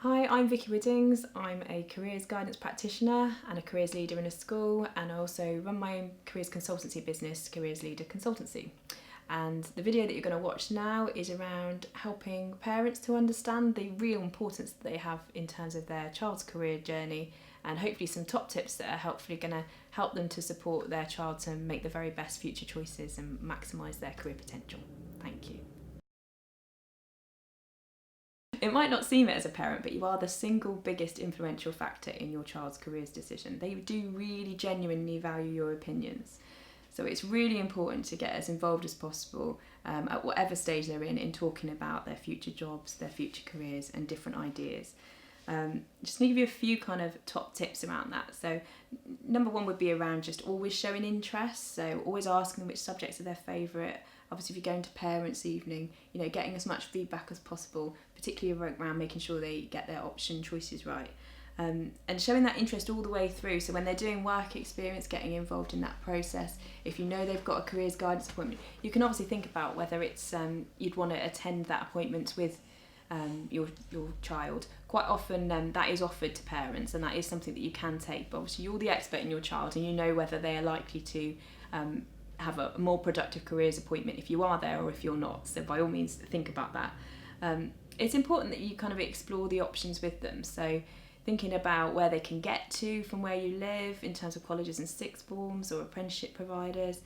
Hi, I'm Vicky Widdings. I'm a careers guidance practitioner and a careers leader in a school, and I also run my own careers consultancy business, Careers Leader Consultancy. And the video that you're going to watch now is around helping parents to understand the real importance that they have in terms of their child's career journey, and hopefully some top tips that are hopefully going to help them to support their child to make the very best future choices and maximise their career potential. Thank you. It might not seem it as a parent, but you are the single biggest influential factor in your child's careers decision. They do really genuinely value your opinions. So it's really important to get as involved as possible at whatever stage they're in talking about their future jobs, their future careers and different ideas. Just to give you a few kind of top tips around that. So number one would be around just always showing interest. So always asking them which subjects are their favourite. Obviously, if you're going to parents' evening, getting as much feedback as possible, particularly around making sure they get their option choices right. And showing that interest all the way through. So when they're doing work experience, getting involved in that process. If you know they've got a careers guidance appointment, you can obviously think about whether it's you'd want to attend that appointment with your child. Quite often that is offered to parents, and that is something that you can take. But obviously you're the expert in your child, and you know whether they are likely to have a more productive careers appointment if you are there or if you're not. So by all means think about that. It's important that you kind of explore the options with them. So thinking about where they can get to from where you live in terms of colleges and sixth forms or apprenticeship providers.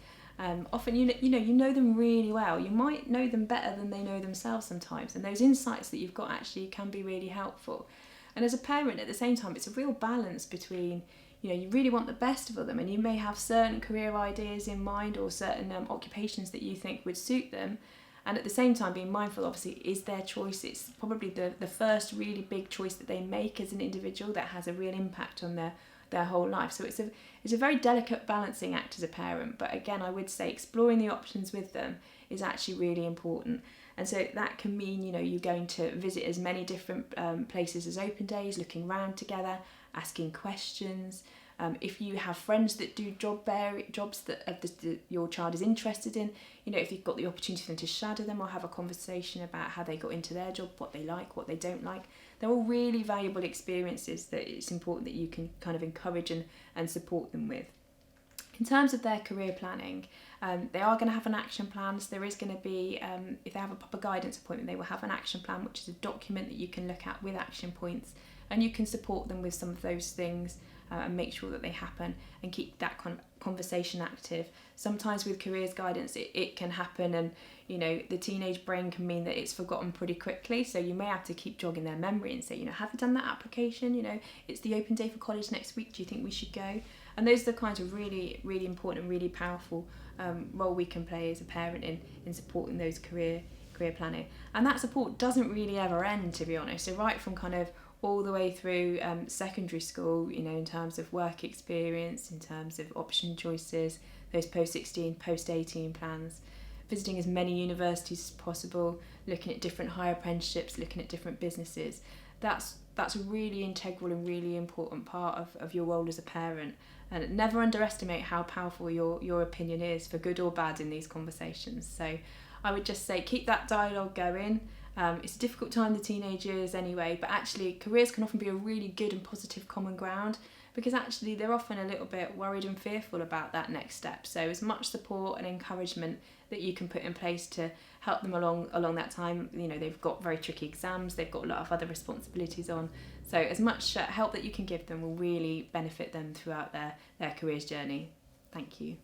Often you know them really well. You might know them better than they know themselves sometimes, and those insights that you've got actually can be really helpful. And as a parent at the same time, it's a real balance between you really want the best for them, and you may have certain career ideas in mind or certain occupations that you think would suit them, and at the same time being mindful, obviously, is their choice. It's probably the first really big choice that they make as an individual that has a real impact on their whole life. So it's a very delicate balancing act as a parent, but again, I would say exploring the options with them is actually really important. And so that can mean you're going to visit as many different places as open days, looking around together, asking questions. If you have friends that do jobs that your child is interested in, if you've got the opportunity for them to shadow them or have a conversation about how they got into their job, what they like, what they don't like, they're all really valuable experiences that it's important that you can kind of encourage and support them with. In terms of their career planning, they are going to have an action plan. So there is going to be, if they have a proper guidance appointment, they will have an action plan, which is a document that you can look at with action points, and you can support them with some of those things and make sure that they happen and keep that kind of conversation active. Sometimes with careers guidance, it can happen, and the teenage brain can mean that it's forgotten pretty quickly. So you may have to keep jogging their memory and say, have you done that application? It's the open day for college next week. Do you think we should go? And those are the kinds of really, really important and really powerful role we can play as a parent in supporting those career planning. And that support doesn't really ever end, to be honest. So right from kind of all the way through secondary school, in terms of work experience, in terms of option choices, those post-16, post-18 plans, visiting as many universities as possible, looking at different higher apprenticeships, looking at different businesses. That's a really integral and really important part of your role as a parent. And never underestimate how powerful your opinion is, for good or bad, in these conversations. So I would just say keep that dialogue going. It's a difficult time, the teenage years anyway, but actually careers can often be a really good and positive common ground, because actually they're often a little bit worried and fearful about that next step. So as much support and encouragement that you can put in place to help them along that time. They've got very tricky exams, they've got a lot of other responsibilities on. So as much help that you can give them will really benefit them throughout their careers journey. Thank you.